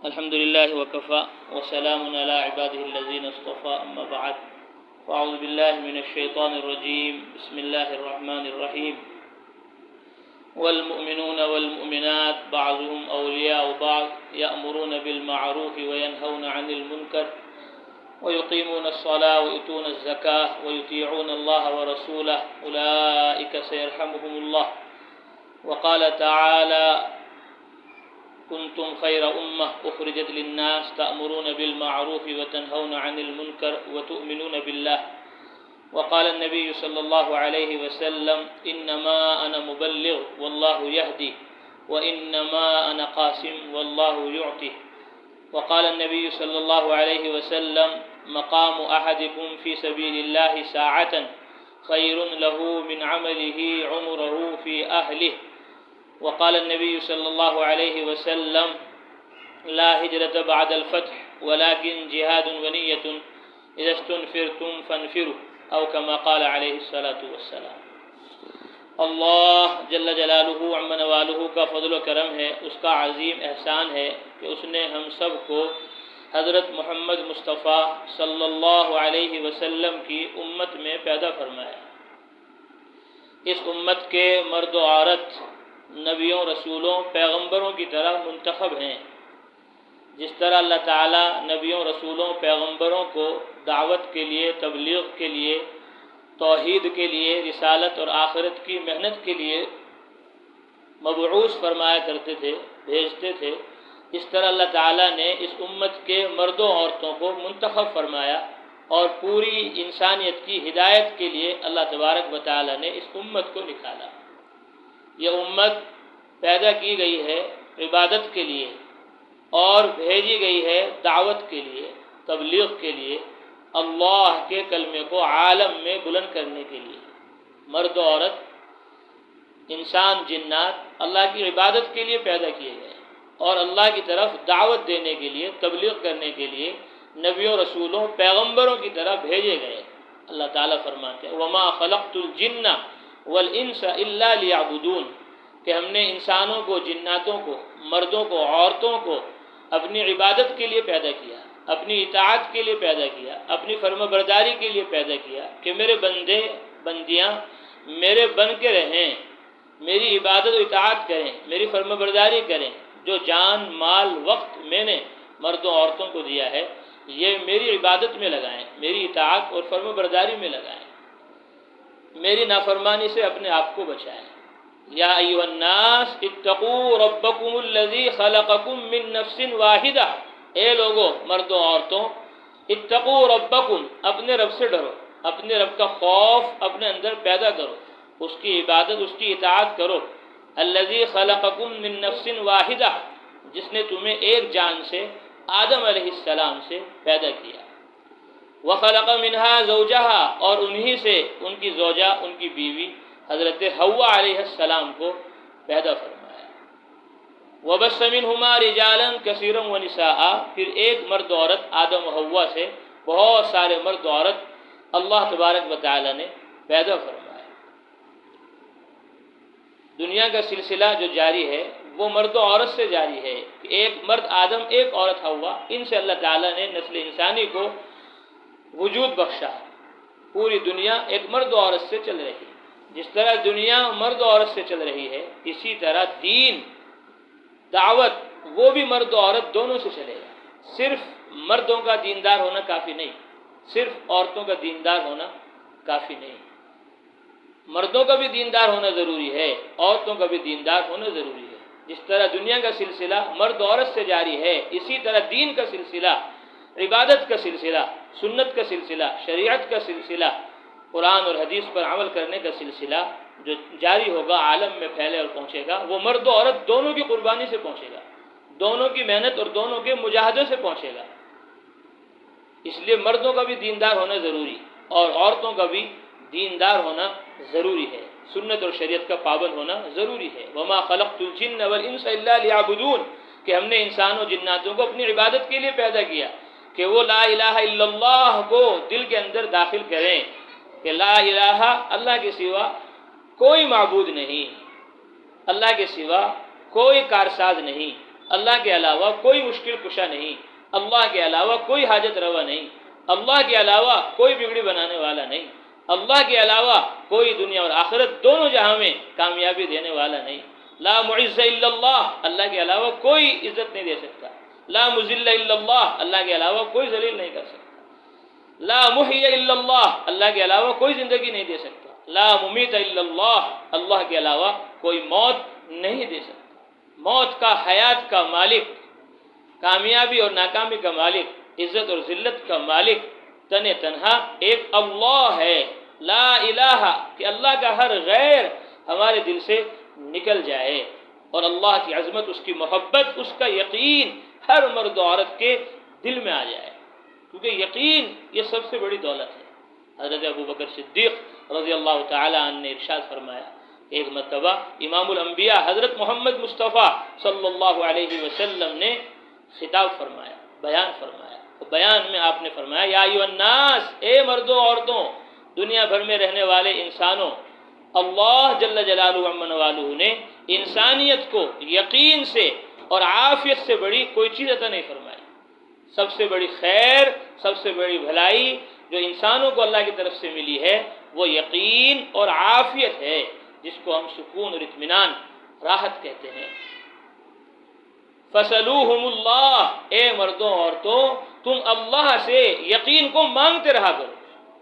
الحمد لله وكفى وسلام على عباده الذين اصطفى أما بعد فأعوذ بالله من الشيطان الرجيم بسم الله الرحمن الرحيم والمؤمنون والمؤمنات بعضهم أولياء بعض يأمرون بالمعروف وينهون عن المنكر ويقيمون الصلاة ويؤتون الزكاة ويطيعون الله ورسوله أولئك سيرحمهم الله. وقال تعالى كنتم خير أمة أخرجت للناس تأمرون بالمعروف وتنهون عن المنكر وتؤمنون بالله. وقال النبي صلى الله عليه وسلم إنما أنا مبلغ والله يهدي وإنما أنا قاسم والله يعطي. وقال النبي صلى الله عليه وسلم مقام أحدكم في سبيل الله ساعة خير له من عمله عمره في أهله. وقال النبي صلى الله عليه وسلم لا هجرة بعد الفتح ولكن جهاد ونية إذا استنفرتم فانفروا أو كما قال عليه الصلاة والسلام. اللہ جل جلالہ عم نوالہ کا فضل و کرم ہے، اس کا عظیم احسان ہے کہ اس نے ہم سب کو حضرت محمد مصطفیٰ صلی اللہ علیہ وسلم کی امت میں پیدا فرمایا۔ اس امت کے مرد و عورت نبیوں، رسولوں، پیغمبروں کی طرح منتخب ہیں۔ جس طرح اللہ تعالیٰ نبیوں، رسولوں، پیغمبروں کو دعوت کے لیے، تبلیغ کے لیے، توحید کے لیے، رسالت اور آخرت کی محنت کے لیے مبعوث فرمایا کرتے تھے، بھیجتے تھے، اس طرح اللہ تعالیٰ نے اس امت کے مردوں عورتوں کو منتخب فرمایا اور پوری انسانیت کی ہدایت کے لیے اللہ تبارک و تعالیٰ نے اس امت کو نکالا۔ یہ امت پیدا کی گئی ہے عبادت کے لیے اور بھیجی گئی ہے دعوت کے لیے، تبلیغ کے لیے، اللہ کے کلمے کو عالم میں بلند کرنے کے لیے۔ مرد و عورت، انسان، جنات اللہ کی عبادت کے لیے پیدا کیے گئے اور اللہ کی طرف دعوت دینے کے لیے، تبلیغ کرنے کے لیے نبیوں، رسولوں، پیغمبروں کی طرح بھیجے گئے۔ اللہ تعالیٰ فرماتے ہیں وَمَا خَلَقْتُ الْجِنَّ وَالْإِنسَ إِلَّا لِيَعْبُدُونَ کہ ہم نے انسانوں کو، جناتوں کو، مردوں کو، عورتوں کو اپنی عبادت کے لیے پیدا کیا، اپنی اطاعت کے لیے پیدا کیا، اپنی فرما برداری کے لیے پیدا کیا کہ میرے بندے بندیاں میرے بن کے رہیں، میری عبادت و اطاعت کریں، میری فرما برداری کریں۔ جو جان، مال، وقت میں نے مردوں عورتوں کو دیا ہے یہ میری عبادت میں لگائیں، میری اطاعت اور فرما برداری میں لگائیں، میری نافرمانی سے اپنے آپ کو بچائیں۔ یا ایھا الناس اتقوا ربکم الذی خلقکم من نفس واحدہ، اے لوگو، مردوں عورتوں، اتقوا ربکم، اپنے رب سے ڈرو، اپنے رب کا خوف اپنے اندر پیدا کرو، اس کی عبادت، اس کی اطاعت کرو۔ الذی خلقکم من نفس واحدہ، جس نے تمہیں ایک جان سے، آدم علیہ السلام سے پیدا کیا۔ وخلق منہا زوجہا، اور انہی سے ان کی زوجہ، ان کی بیوی حضرت حوا علیہ السلام کو پیدا فرمایا۔ وبث منہما رجالا کثیرا ونساء، پھر ایک مرد و عورت آدم و حوا سے بہت سارے مرد و عورت اللہ تبارک و تعالی نے پیدا فرمایا۔ دنیا کا سلسلہ جو جاری ہے وہ مرد و عورت سے جاری ہے کہ ایک مرد آدم، ایک عورت حوا، ان سے اللہ تعالیٰ نے نسل انسانی کو وجود بخشا۔ پوری دنیا ایک مرد و عورت سے چل رہی ہے۔ جس طرح دنیا مرد و عورت سے چل رہی ہے اسی طرح دین، دعوت، وہ بھی مرد و عورت دونوں سے چلے گا۔ صرف مردوں کا دیندار ہونا کافی نہیں، صرف عورتوں کا دیندار ہونا کافی نہیں۔ مردوں کا بھی دیندار ہونا ضروری ہے، عورتوں کا بھی دیندار ہونا ضروری ہے۔ جس طرح دنیا کا سلسلہ مرد و عورت سے جاری ہے اسی طرح دین کا سلسلہ، عبادت کا سلسلہ، سنت کا سلسلہ، شریعت کا سلسلہ، قرآن اور حدیث پر عمل کرنے کا سلسلہ جو جاری ہوگا، عالم میں پھیلے اور پہنچے گا، وہ مرد و عورت دونوں کی قربانی سے پہنچے گا، دونوں کی محنت اور دونوں کے مجاہدے سے پہنچے گا۔ اس لیے مردوں کا بھی دیندار ہونا ضروری اور عورتوں کا بھی دیندار ہونا ضروری ہے، سنت اور شریعت کا پابند ہونا ضروری ہے۔ وما خلقت الجن والانس الا لیعبدون کہ ہم نے انسانوں، جناتوں کو اپنی عبادت کے لیے پیدا کیا کہ وہ لا الہ الا اللہ کو دل کے اندر داخل کریں کہ لا الہ، اللہ کے سوا کوئی معبود نہیں، اللہ کے سوا کوئی کارساز نہیں، اللہ کے علاوہ کوئی مشکل کشا نہیں، اللہ کے علاوہ کوئی حاجت روا نہیں، اللہ کے علاوہ کوئی بگڑی بنانے والا نہیں، اللہ کے علاوہ کوئی دنیا اور آخرت دونوں جہاں میں کامیابی دینے والا نہیں۔ لا معز الا اللہ، اللہ کے علاوہ کوئی عزت نہیں دے سکتا۔ لا مذل الا اللہ، اللہ کے علاوہ کوئی ذلیل نہیں کر سکتا۔ لا محی الا اللہ، اللہ کے علاوہ کوئی زندگی نہیں دے سکتا۔ لا ممیت الا اللہ، اللہ کے علاوہ کوئی موت نہیں دے سکتا۔ موت کا، حیات کا مالک، کامیابی اور ناکامی کا مالک، عزت اور ذلت کا مالک تنہا ایک اللہ ہے۔ لا الہ، کہ اللہ کا ہر غیر ہمارے دل سے نکل جائے، اور اللہ کی عظمت، اس کی محبت، اس کا یقین ہر مرد و عورت کے دل میں آ جائے، کیونکہ یقین یہ سب سے بڑی دولت ہے۔ حضرت ابوبکر صدیق رضی اللہ تعالی عنہ نے ارشاد فرمایا، ایک مرتبہ امام الانبیاء حضرت محمد مصطفیٰ صلی اللہ علیہ وسلم نے خطاب فرمایا، بیان فرمایا۔ تو بیان میں آپ نے فرمایا، یا ایھا الناس، اے مردوں عورتوں، دنیا بھر میں رہنے والے انسانوں، اللہ جل جلالہ عما والہ نے انسانیت کو یقین سے اور عافیت سے بڑی کوئی چیز عطا نہیں فرمائی۔ سب سے بڑی خیر، سب سے بڑی بھلائی جو انسانوں کو اللہ کی طرف سے ملی ہے وہ یقین اور عافیت ہے، جس کو ہم سکون اور اطمینان، راحت کہتے ہیں۔ فَسَلُوهُمُ اللَّهُ، اے مردوں عورتوں، تم اللہ سے یقین کو مانگتے رہا کرو۔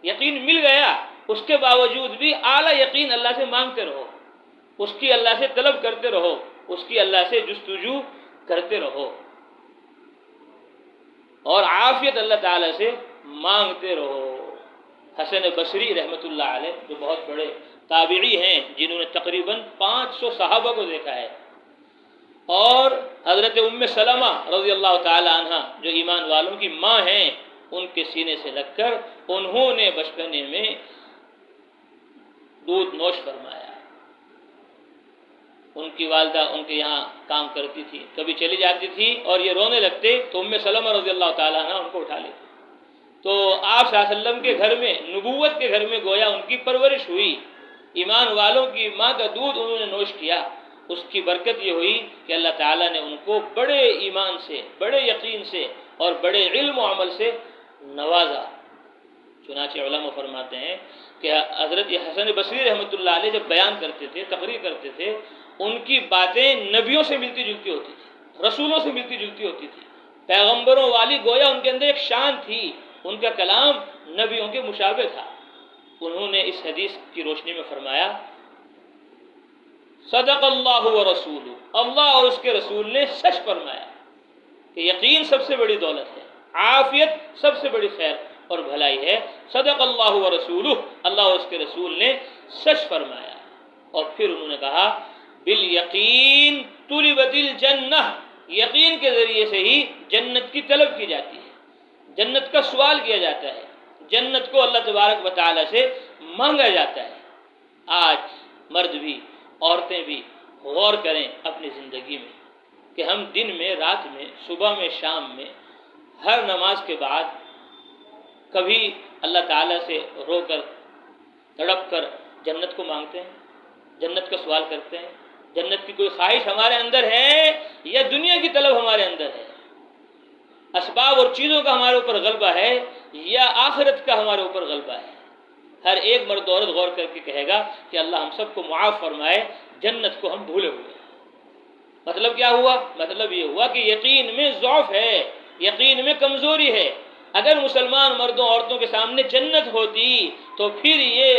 یقین مل گیا، اس کے باوجود بھی اعلیٰ یقین اللہ سے مانگتے رہو، اس کی اللہ سے طلب کرتے رہو، اس کی اللہ سے جستجو کرتے رہو، اور عافیت اللہ تعالیٰ سے مانگتے رہو۔ حسن بصری رحمۃ اللہ علیہ، جو بہت بڑے تابعی ہیں، جنہوں نے تقریباً 500 صحابہ کو دیکھا ہے، اور حضرت ام سلمہ رضی اللہ تعالی عنہ جو ایمان والوں کی ماں ہیں، ان کے سینے سے لگ کر انہوں نے بچپنے میں دودھ نوش فرمایا۔ ان کی والدہ ان کے یہاں کام کرتی تھی، کبھی چلی جاتی تھی اور یہ رونے لگتے تو ام سلمہ رضی اللہ تعالیٰ عنہ ان کو اٹھا لیتی۔ تو آپ صلی اللہ علیہ وسلم کے گھر میں، نبوت کے گھر میں گویا ان کی پرورش ہوئی، ایمان والوں کی ماں کا دودھ انہوں نے نوش کیا۔ اس کی برکت یہ ہوئی کہ اللہ تعالیٰ نے ان کو بڑے ایمان سے، بڑے یقین سے اور بڑے علم و عمل سے نوازا۔ چنانچہ علماء فرماتے ہیں کہ حضرت حسن بصری رحمۃ اللہ علیہ جب بیان کرتے تھے، تقریر کرتے تھے، ان کی باتیں نبیوں سے ملتی جلتی ہوتی تھی، رسولوں سے ملتی جلتی ہوتی تھی، پیغمبروں والی، گویا ان کے اندر ایک شان تھی، ان کا کلام نبیوں کے مشابہ تھا۔ انہوں نے اس حدیث کی روشنی میں فرمایا، صدق اللہ و رسول، اللہ اور اس کے رسول نے سچ فرمایا کہ یقین سب سے بڑی دولت ہے، عافیت سب سے بڑی خیر اور بھلائی ہے۔ صدق اللہ و رسول، اللہ اور اس کے رسول نے سچ فرمایا۔ اور پھر انہوں نے کہا، بالیقین طلبت الجنہ، یقین کے ذریعے سے ہی جنت کی طلب کی جاتی ہے، جنت کا سوال کیا جاتا ہے، جنت کو اللہ تبارک و تعالی سے مانگا جاتا ہے۔ آج مرد بھی، عورتیں بھی غور کریں اپنی زندگی میں کہ ہم دن میں، رات میں، صبح میں، شام میں، ہر نماز کے بعد کبھی اللہ تعالیٰ سے رو کر، تڑپ کر جنت کو مانگتے ہیں، جنت کا سوال کرتے ہیں؟ جنت کی کوئی خواہش ہمارے اندر ہے یا دنیا کی طلب ہمارے اندر ہے؟ اسباب اور چیزوں کا ہمارے اوپر غلبہ ہے یا آخرت کا ہمارے اوپر غلبہ ہے؟ ہر ایک مرد عورت غور کر کے کہے گا کہ اللہ ہم سب کو معاف فرمائے، جنت کو ہم بھولے ہوئے ہیں۔ مطلب کیا ہوا؟ مطلب یہ ہوا کہ یقین میں ضعف ہے، یقین میں کمزوری ہے۔ اگر مسلمان مردوں عورتوں کے سامنے جنت ہوتی تو پھر یہ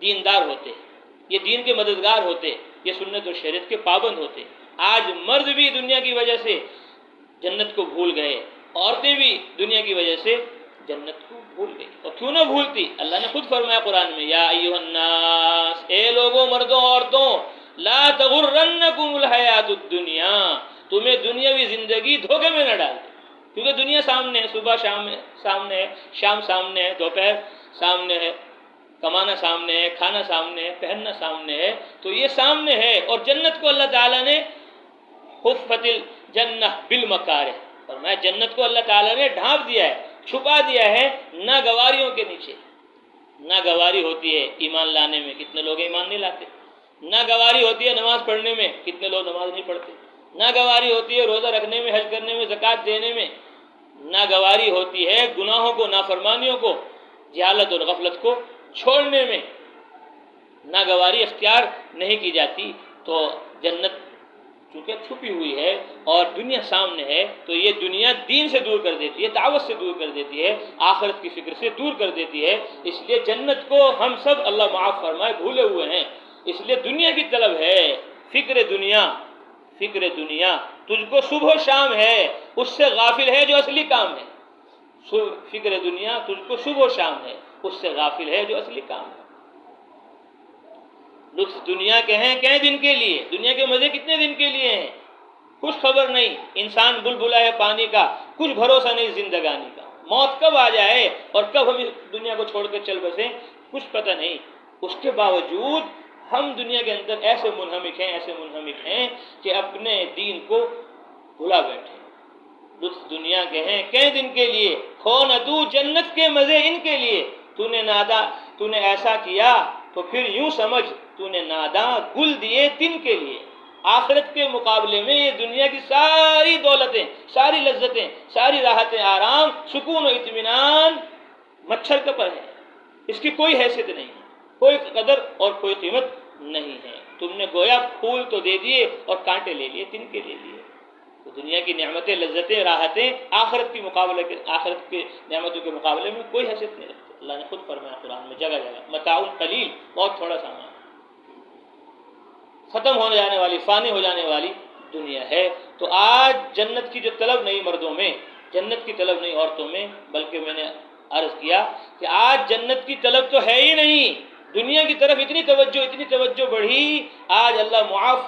دیندار ہوتے، یہ دین کے مددگار ہوتے، یہ سنت و شریعت کے پابند ہوتے۔ آج مرد بھی دنیا کی وجہ سے جنت کو بھول گئے، عورتیں بھی دنیا کی وجہ سے جنت کو بھول گئی۔ اور کیوں نہ بھولتی؟ اللہ نے خود فرمایا قرآن میں، یا ایھا الناس، اے لوگوں، مردوں عورتوں، لا تغرنکم الحیات الدنیا، تمہیں دنیاوی زندگی دھوکے میں نہ ڈال دے، کیونکہ دنیا سامنے ہے، صبح شام سامنے ہے، شام سامنے ہے، دوپہر سامنے ہے، کمانا سامنے ہے، کھانا سامنے ہے، پہننا سامنے ہے، تو یہ سامنے ہے۔ اور جنت کو اللہ تعالیٰ نے حفت الجنہ بالمکارہ فرمایا، جنت کو اللہ تعالیٰ نے ڈھانپ دیا ہے، چھپا دیا ہے ناگواریوں کے نیچے۔ ناگواری ہوتی ہے ایمان لانے میں، کتنے لوگ ایمان نہیں لاتے؟ ناگواری ہوتی ہے نماز پڑھنے میں، کتنے لوگ نماز نہیں پڑھتے؟ ناگواری ہوتی ہے روزہ رکھنے میں، حج کرنے میں، زکوٰۃ دینے میں، ناگواری ہوتی ہے گناہوں کو، نافرمانیوں کو، جہالت اور غفلت کو چھوڑنے میں ناگواری اختیار نہیں کی جاتی، تو جنت چونکہ چھپی ہوئی ہے اور دنیا سامنے ہے، تو یہ دنیا دین سے دور کر دیتی ہے، دعوت سے دور کر دیتی ہے، آخرت کی فکر سے دور کر دیتی ہے۔ اس لیے جنت کو ہم سب اللہ معاف فرمائے بھولے ہوئے ہیں، اس لیے دنیا کی طلب ہے، فکر دنیا، فکر دنیا تجھ کو صبح و شام ہے، اس سے غافل ہے جو اصلی کام ہے۔ فکر دنیا تجھ کو صبح و شام ہے، اس سے غافل ہے جو اصلی کام ہے۔ لطف دنیا کے ہیں کئے دن کے لیے، دنیا کے مزے کتنے دن کے لیے ہیں، کچھ خبر نہیں، انسان بلبلا ہے پانی کا، کچھ بھروسہ نہیں زندگانی کا، موت کب آ جائے اور کب ہم اس دنیا کو چھوڑ کر چل بسیں کچھ پتہ نہیں۔ اس کے باوجود ہم دنیا کے اندر ایسے منہمک ہیں کہ اپنے دین کو بھلا بیٹھے۔ لطف دنیا کے ہیں کئے دن کے لیے، کھو نہ تو جنت کے مزے ان کے لیے، تو نے ایسا کیا تو پھر یوں سمجھ تو نے ناداں گل دیے تن کے لیے۔ آخرت کے مقابلے میں یہ دنیا کی ساری دولتیں، ساری لذتیں، ساری راحتیں، آرام، سکون و اطمینان مچھر کا پر ہے، اس کی کوئی حیثیت نہیں ہے، کوئی قدر اور کوئی قیمت نہیں ہے۔ تم نے گویا پھول تو دے دیے اور کانٹے لے لیے، تن کے لے لیے۔ تو دنیا کی نعمتیں، لذتیں، راحتیں آخرت کی نعمتوں کے مقابلے میں کوئی حیثیت نہیں رکھتی۔ اللہ نے خود فرمایا قرآن میں جگہ جگہ، متاع قلیل، بہت تھوڑا سامان، ختم ہونے جانے والی، فانی ہو جانے والی دنیا ہے۔ تو آج جنت کی جو طلب نہیں مردوں میں، جنت کی طلب نہیں عورتوں میں، بلکہ میں نے عرض کیا کہ آج جنت کی طلب تو ہے ہی نہیں، دنیا کی طرف اتنی توجہ بڑھی۔ آج اللہ معاف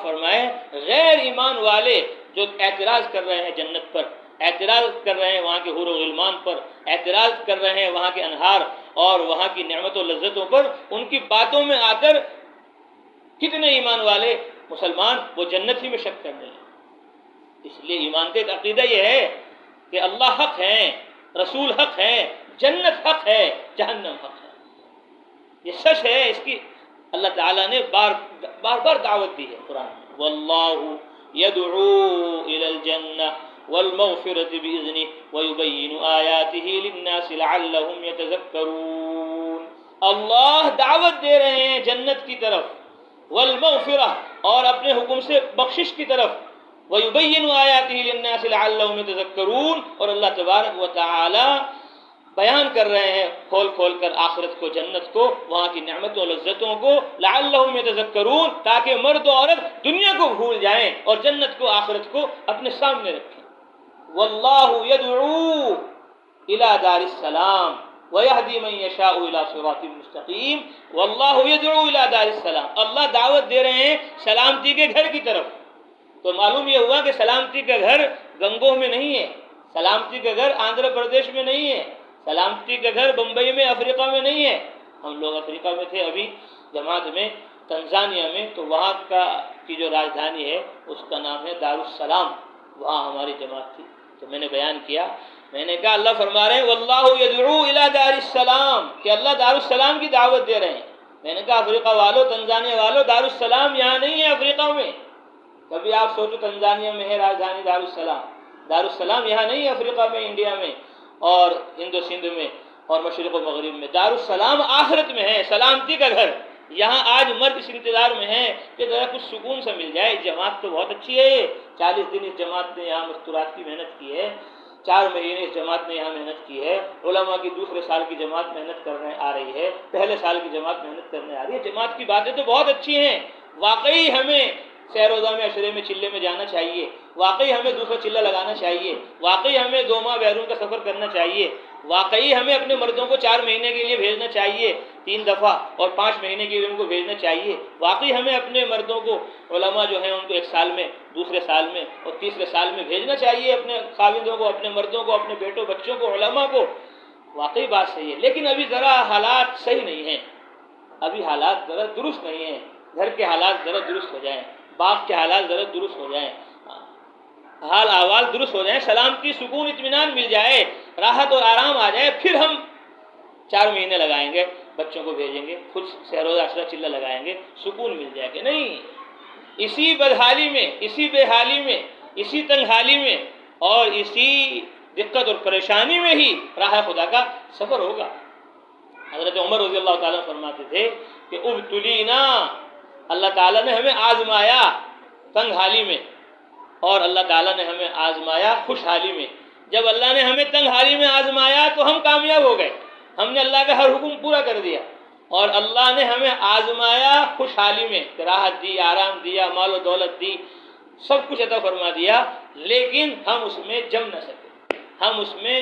فرمائے غیر ایمان والے جو اعتراض کر رہے ہیں جنت پر، اعتراض کر رہے ہیں وہاں کے حور و غلمان پر، اعتراض کر رہے ہیں وہاں کے انہار اور وہاں کی نعمت و لذتوں پر، ان کی باتوں میں آ کر کتنے ایمان والے مسلمان وہ جنت ہی میں شک کرنے لگے۔ اس لیے ایمان کا ایک عقیدہ یہ ہے کہ اللہ حق ہے، رسول حق ہے، جنت حق ہے، جہنم حق ہے، یہ سچ ہے۔ اس کی اللہ تعالیٰ نے بار بار دعوت دی ہے قرآن میں، واللہ يدعو إلى الجنة والمغفرة بإذنه ويبين آياته للناس لعلهم يتذكرون۔ اللہ دعوت دے رہے ہیں جنت کی طرف، والمغفرہ اور اپنے حکم سے بخشش کی طرف، ويبين آياته للناس لعلهم يتذكرون، اور اللہ تبارک و تعالی بیان کر رہے ہیں کھول کھول کر آخرت کو، جنت کو، وہاں کی نعمتوں و لذتوں کو، لعلہم یتذکرون، تاکہ مرد و عورت دنیا کو بھول جائیں اور جنت کو، آخرت کو اپنے سامنے رکھیں۔ واللہ یدعو الی دار السلام ویہدی من یشاء الی صراط مستقیم۔ واللہ یدعو الی دار السلام، اللہ دعوت دے رہے ہیں سلامتی کے گھر کی طرف۔ تو معلوم یہ ہوا کہ سلامتی کا گھر گنگوہ میں نہیں ہے، سلامتی کا گھر آندھرا پردیش میں نہیں ہے، سلامتی کا گھر بمبئی میں، افریقہ میں نہیں ہے۔ ہم لوگ افریقہ میں تھے ابھی جماعت میں، تنزانیہ میں، تو وہاں کی جو راجدھانی ہے اس کا نام ہے دارالسلام، وہاں ہماری جماعت تھی۔ تو میں نے بیان کیا، میں نے کہا اللہ فرما رہے ہیں واللہ یدعو الی دار السلام، کہ اللہ دارالسلام کی دعوت دے رہے ہیں۔ میں نے کہا افریقہ والو، تنزانیہ والو، دارالسلام یہاں نہیں ہے افریقہ میں۔ کبھی آپ سوچو تنزانیہ میں ہے راجدھانی دارالسلام، دارالسلام یہاں نہیں ہے افریقہ میں، انڈیا میں اور ہند و سندھ میں اور مشرق و مغرب میں۔ دارالسلام آخرت میں ہے، سلامتی کا گھر۔ یہاں آج مرد اس انتظار میں ہے کہ ذرا کچھ سکون سے مل جائے، جماعت تو بہت اچھی ہے، 40 دن اس جماعت نے یہاں مستورات کی محنت کی ہے، 4 مہینے اس جماعت نے یہاں محنت کی ہے، علماء کی دوسرے سال کی جماعت محنت کرنے آ رہی ہے، پہلے سال کی جماعت محنت کرنے آ رہی ہے۔ جماعت کی باتیں تو بہت اچھی ہیں، واقعی ہمیں سہ روزہ میں، عشرے میں، چلے میں جانا چاہیے، واقعی ہمیں دوسرا چلہ لگانا چاہیے، واقعی ہمیں 2 ماہ بیرون کا سفر کرنا چاہیے، واقعی ہمیں اپنے مردوں کو 4 مہینے کے لیے بھیجنا چاہیے 3 دفعہ، اور 5 مہینے کے لیے ان کو بھیجنا چاہیے، واقعی ہمیں اپنے مردوں کو، علماء جو ہیں ان کو 1 سال میں، دوسرے سال میں اور تیسرے سال میں بھیجنا چاہیے، اپنے خاوندوں کو، اپنے مردوں کو، اپنے بیٹوں بچوں کو، علماء کو۔ واقعی بات صحیح ہے، لیکن ابھی ذرا حالات صحیح نہیں ہیں، ابھی حالات ذرا درست نہیں ہیں، گھر کے حالات ذرا درست ہو جائیں، باغ کے حالات ذرا درست ہو جائیں، حال احوال درست ہو جائیں، سلامتی، سکون، اطمینان مل جائے، راحت اور آرام آ جائے، پھر ہم 4 مہینے لگائیں گے، بچوں کو بھیجیں گے، خود سہ روزہ عشرہ چلہ لگائیں گے، سکون مل جائے گا۔ نہیں، اسی بدحالی میں، اسی بے حالی میں، اسی تنگحالی میں اور اسی دقت اور پریشانی میں ہی راہ خدا کا سفر ہوگا۔ حضرت عمر رضی اللہ تعالیٰ فرماتے تھے کہ ابتلینا، اللہ تعالیٰ نے ہمیں آزمایا تنگ حالی میں، اور اللہ تعالیٰ نے ہمیں آزمایا خوشحالی میں۔ جب اللہ نے ہمیں تنگ حالی میں آزمایا تو ہم کامیاب ہو گئے، ہم نے اللہ کا ہر حکم پورا کر دیا، اور اللہ نے ہمیں آزمایا خوشحالی میں، راحت دی، آرام دیا، مال و دولت دی، سب کچھ عطا فرما دیا، لیکن ہم اس میں جم نہ سکے، ہم اس میں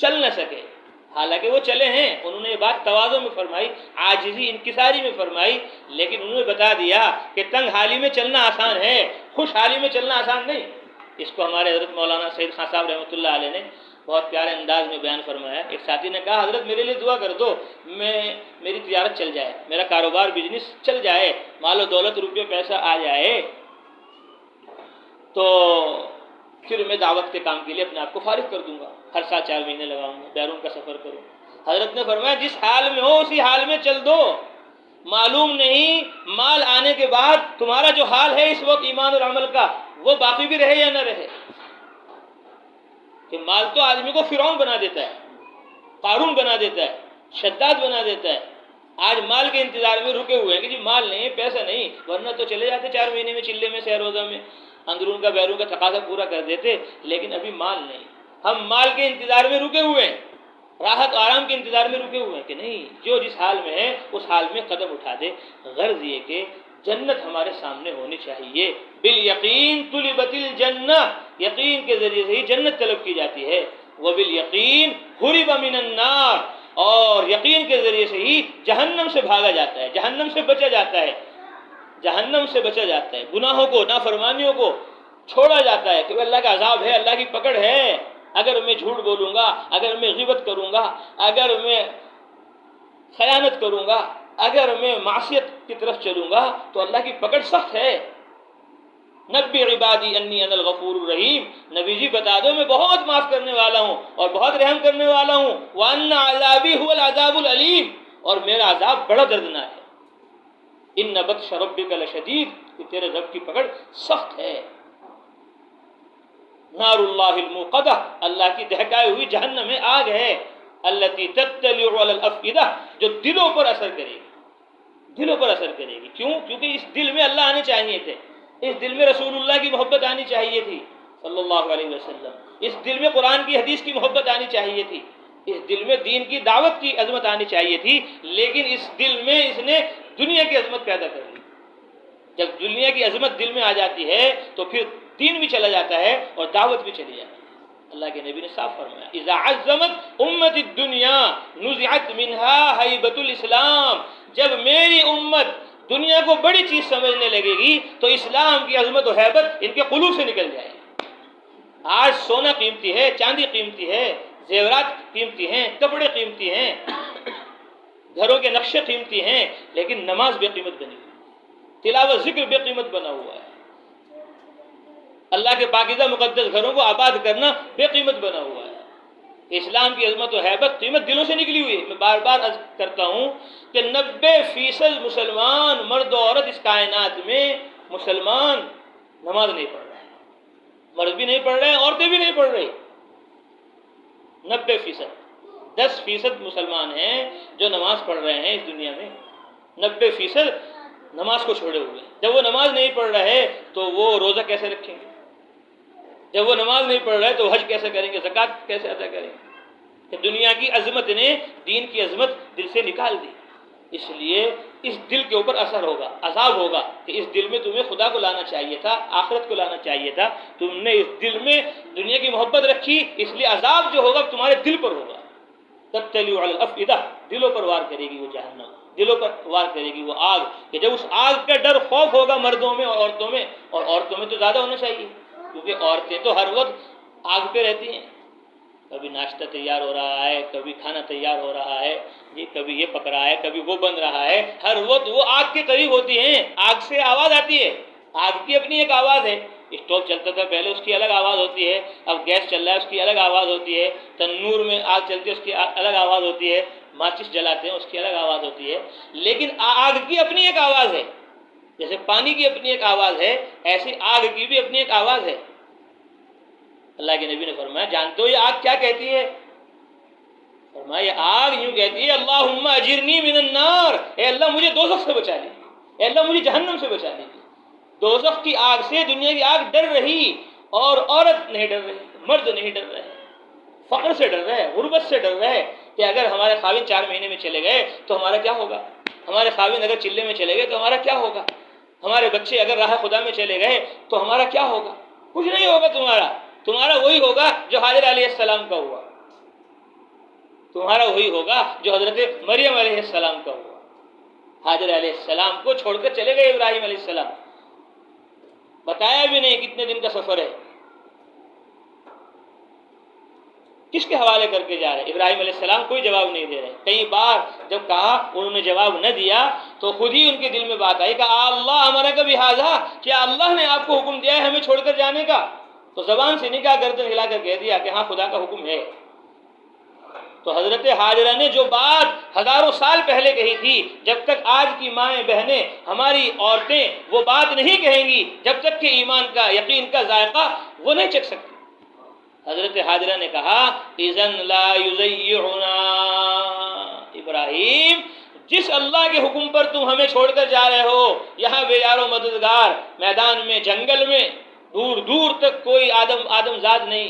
چل نہ سکے۔ حالانکہ وہ چلے ہیں، انہوں نے یہ بات تواضع میں فرمائی، عاجزی انکساری میں فرمائی، لیکن انہوں نے بتا دیا کہ تنگ حالی میں چلنا آسان ہے، خوش حالی میں چلنا آسان نہیں۔ اس کو ہمارے حضرت مولانا سید خان صاحب رحمۃ اللہ علیہ نے بہت پیارے انداز میں بیان فرمایا۔ ایک ساتھی نے کہا حضرت میرے لیے دعا کر دو، میری تجارت چل جائے، میرا کاروبار بزنس چل جائے، مال و دولت روپے پیسہ آ جائے، تو پھر میں دعوت کے کام کے لیے اپنے آپ کو فارغ کر دوں گا، ہر سال 4 مہینے لگاؤں گا، بیرون کا سفر کروں۔ حضرت نے فرمایا جس حال میں ہو اسی حال میں چل دو، معلوم نہیں مال آنے کے بعد تمہارا جو حال ہے اس وقت ایمان اور عمل کا، وہ باقی بھی رہے یا نہ رہے۔ کہ مال تو آدمی کو فرعون بنا دیتا ہے، قارون بنا دیتا ہے، شداد بنا دیتا ہے۔ آج مال کے انتظار میں رکے ہوئے ہیں کہ جی مال نہیں، پیسہ نہیں، ورنہ تو چلے جاتے 4 مہینے میں چلے میں، سہ روزہ میں، اندرون کا بیرون کا تقاضا پورا کر دیتے، لیکن ابھی مال نہیں۔ ہم مال کے انتظار میں رکے ہوئے ہیں، راحت آرام کے انتظار میں رکے ہوئے ہیں کہ نہیں، جو جس حال میں ہے اس حال میں قدم اٹھا دے۔ غرض یہ کہ جنت ہمارے سامنے ہونی چاہیے۔ بالیقین طلبت الجنہ، یقین کے ذریعے سے ہی جنت طلب کی جاتی ہے۔ وبالیقین حرب من النار، اور یقین کے ذریعے سے ہی جہنم سے بھاگا جاتا ہے، جہنم سے بچا جاتا ہے، جہنم سے بچا جاتا ہے، گناہوں کو، نافرمانیوں کو چھوڑا جاتا ہے کہ اللہ کا عذاب ہے، اللہ کی پکڑ ہے۔ اگر میں جھوٹ بولوں گا، اگر میں غیبت کروں گا، اگر میں خیانت کروں گا، اگر میں معصیت کی طرف چلوں گا تو اللہ کی پکڑ سخت ہے۔ نبی عبادی انی انا الغفور الرحیم، نبی جی بتا دو میں بہت معاف کرنے والا ہوں اور بہت رحم کرنے والا ہوں۔ وان عذابی هو العذاب العلیم، اور میرا عذاب بڑا دردناک ہے۔ ان بطش ربک لشدید، کہ تیرے رب کی پکڑ سخت ہے۔ نار اللہ الموقدہ، اللہ کی دہکائی ہوئی جہنم میں آگ ہے۔ التی تطلع علی الافئدہ، جو دلوں پر اثر کرے گی، دلوں پر اثر کرے گی۔ کیوں؟ کیونکہ اس دل میں اللہ آنے چاہیے تھے، اس دل میں رسول اللہ کی محبت آنی چاہیے تھی صلی اللہ علیہ وسلم، اس دل میں قرآن کی حدیث کی محبت آنی چاہیے تھی، اس دل میں دین کی دعوت کی عظمت آنی چاہیے تھی، لیکن اس دل میں اس نے دنیا کی عظمت پیدا کر لی۔ جب دنیا کی عظمت دل میں آ جاتی ہے تو پھر دین بھی چلا جاتا ہے اور دعوت بھی چلی جاتی ہے۔ اللہ کے نبی نے صاف فرمایا اذا عظمت امت الدنیا نزعت منها ہیبۃ الاسلام، جب میری امت دنیا کو بڑی چیز سمجھنے لگے گی تو اسلام کی عظمت و ہیبت ان کے قلوب سے نکل جائے گی۔ آج سونا قیمتی ہے، چاندی قیمتی ہے، زیورات قیمتی ہیں، کپڑے قیمتی ہیں، گھروں کے نقشے قیمتی ہیں، لیکن نماز بے قیمت بنی ہوئی، تلاوت ذکر بے قیمت بنا ہوا ہے، اللہ کے پاکیزہ مقدس گھروں کو آباد کرنا بے قیمت بنا ہوا ہے۔ اسلام کی عظمت و ہیبت قیمت دلوں سے نکلی ہوئی ہے۔ میں بار بار عرض کرتا ہوں کہ 90% مسلمان مرد و عورت اس کائنات میں مسلمان نماز نہیں پڑھ رہے ہیں، مرد بھی نہیں پڑھ رہے ہیں، عورتیں بھی نہیں پڑھ رہی۔ 90%، 10% مسلمان ہیں جو نماز پڑھ رہے ہیں اس دنیا میں، 90% نماز کو چھوڑے ہوئے ہیں۔ جب وہ نماز نہیں پڑھ رہے تو وہ روزہ کیسے رکھیں گے؟ جب وہ نماز نہیں پڑھ رہے تو حج کیسے کریں گے؟ زکوٰۃ کیسے ادا کریں گے؟ کہ دنیا کی عظمت نے دین کی عظمت دل سے نکال دی۔ اس لیے اس دل کے اوپر اثر ہوگا، عذاب ہوگا کہ اس دل میں تمہیں خدا کو لانا چاہیے تھا، آخرت کو لانا چاہیے تھا، تم نے اس دل میں دنیا کی محبت رکھی، اس لیے عذاب جو ہوگا تمہارے دل پر ہوگا۔ تطلع علی الافئدہ، دلوں پر وار کرے گی وہ جہنم، دلوں پر وار کرے گی وہ آگ، کہ جب اس آگ کا ڈر خوف ہوگا مردوں میں اور عورتوں میں، اور عورتوں میں تو زیادہ ہونا چاہیے کیونکہ عورتیں تو ہر وقت آگ پہ رہتی ہیں، کبھی ناشتہ تیار ہو رہا ہے، کبھی کھانا تیار ہو رہا ہے جی، کبھی یہ پک رہا ہے، کبھی وہ بن رہا ہے، ہر وقت وہ آگ کے قریب ہوتی ہیں، آگ سے آواز آتی ہے، آگ کی اپنی ایک آواز ہے۔ اسٹوو چلتا تھا پہلے، اس کی الگ آواز ہوتی ہے، اب گیس چل رہا ہے، اس کی الگ آواز ہوتی ہے، تنور میں آگ چلتی ہے، اس کی الگ آواز ہوتی ہے، ماچس جلاتے ہیں اس کی الگ آواز ہوتی ہے، لیکن آگ کی اپنی ایک آواز ہے۔ جیسے پانی کی اپنی ایک آواز ہے، ایسی آگ کی بھی اپنی ایک آواز ہے۔ اللہ کے نبی نے فرمایا جانتے ہو یہ آگ کیا کہتی ہے؟ فرمایا یہ آگ یوں کہتی ہے اللہم اجرنی من النار، اے اللہ مجھے دوزخ سے بچا لیجیے، اے اللہ مجھے جہنم سے بچا لیجیے۔ دوزخ کی آگ سے دنیا کی آگ ڈر رہی، اور عورت نہیں ڈر رہی، مرد نہیں ڈر رہے، فقر سے ڈر رہے، غربت سے ڈر رہے کہ اگر ہمارے خاوند 4 مہینے میں چلے گئے تو ہمارا کیا ہوگا، ہمارے خاوند اگر چلے میں چلے گئے تو ہمارا کیا ہوگا، ہمارے بچے اگر راہ خدا میں چلے گئے تو ہمارا کیا ہوگا؟ کچھ نہیں ہوگا تمہارا وہی ہوگا جو حاضر علیہ السلام کا ہوا، تمہارا وہی ہوگا جو حضرت مریم علیہ السلام کا ہوا۔ حاضر علیہ السلام کو چھوڑ کر چلے گئے ابراہیم علیہ السلام، بتایا بھی نہیں کتنے دن کا سفر ہے، کس کے حوالے کر کے جا رہے؟ ابراہیم علیہ السلام کوئی جواب نہیں دے رہے۔ کئی بار جب کہا انہوں نے جواب نہ دیا تو خود ہی ان کے دل میں بات آئی کہ اللہ ہمارا کبھی حاضہ، کیا اللہ نے آپ کو حکم دیا ہے ہمیں چھوڑ کر جانے کا؟ تو زبان سے نہیں کہا، گردن ہلا کر کہہ دیا کہ ہاں خدا کا حکم ہے۔ تو حضرت حاجرہ نے جو بات ہزاروں سال پہلے کہی تھی، جب تک آج کی مائیں بہنیں ہماری عورتیں وہ بات نہیں کہیں گی جب تک کہ ایمان کا یقین کا ذائقہ وہ نہیں چکھ سکتی۔ حضرت حاجرہ نے کہا اذن لا یضیعنا، ابراہیم جس اللہ کے حکم پر تم ہمیں چھوڑ کر جا رہے ہو، یہاں بے یار و مددگار، میدان میں جنگل میں دور دور تک کوئی آدم زاد نہیں،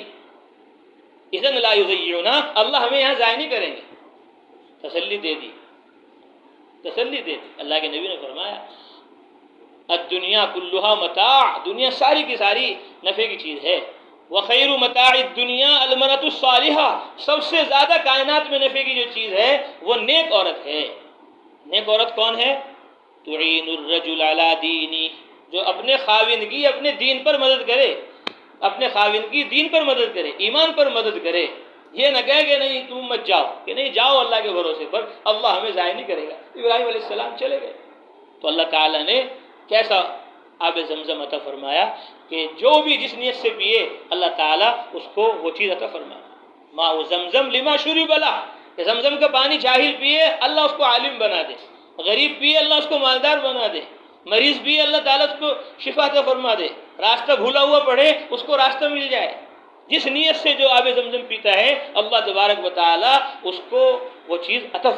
اذن لا یضیعنا، اللہ ہمیں یہاں ضائع نہیں کریں گے۔ تسلی دے دی، تسلی دے دی۔ اللہ کے نبی نے فرمایا الدنیا کلھا متاع، دنیا ساری کی ساری نفع کی چیز ہے، وخیر متاع الدنیا المرأۃ الصالحہ، سب سے زیادہ کائنات میں نفع کی جو چیز ہے وہ نیک عورت ہے۔ نیک عورت کون ہے؟ تعین الرجل علی دینی، جو اپنے خاوند کی اپنے دین پر مدد کرے، اپنے خاوند کی دین پر مدد کرے، ایمان پر مدد کرے، یہ نہ کہے کہ نہیں تم مت جاؤ، کہ نہیں جاؤ اللہ کے بھروسے پر، اللہ ہمیں ضائع نہیں کرے گا۔ ابراہیم علیہ السلام چلے گئے تو اللہ تعالیٰ نے کیسا آب زمزم عطا فرمایا کہ جو بھی جس نیت سے پیے اللہ تعالیٰ اس کو وہ چیز عطا فرمایا۔ ماء زمزم لما شرب لہ، کہ زمزم کا پانی جاہل پیے اللہ اس کو عالم بنا دے، غریب پیے اللہ اس کو مالدار بنا دے، مریض بھی اللہ تعالیٰ اس کو شفا عطا فرما دے، راستہ بھولا ہوا پڑھے اس کو راستہ مل جائے۔ جس نیت سے جو آب زمزم پیتا ہے اللہ تبارک و تعالیٰ اس کو وہ چیز عطا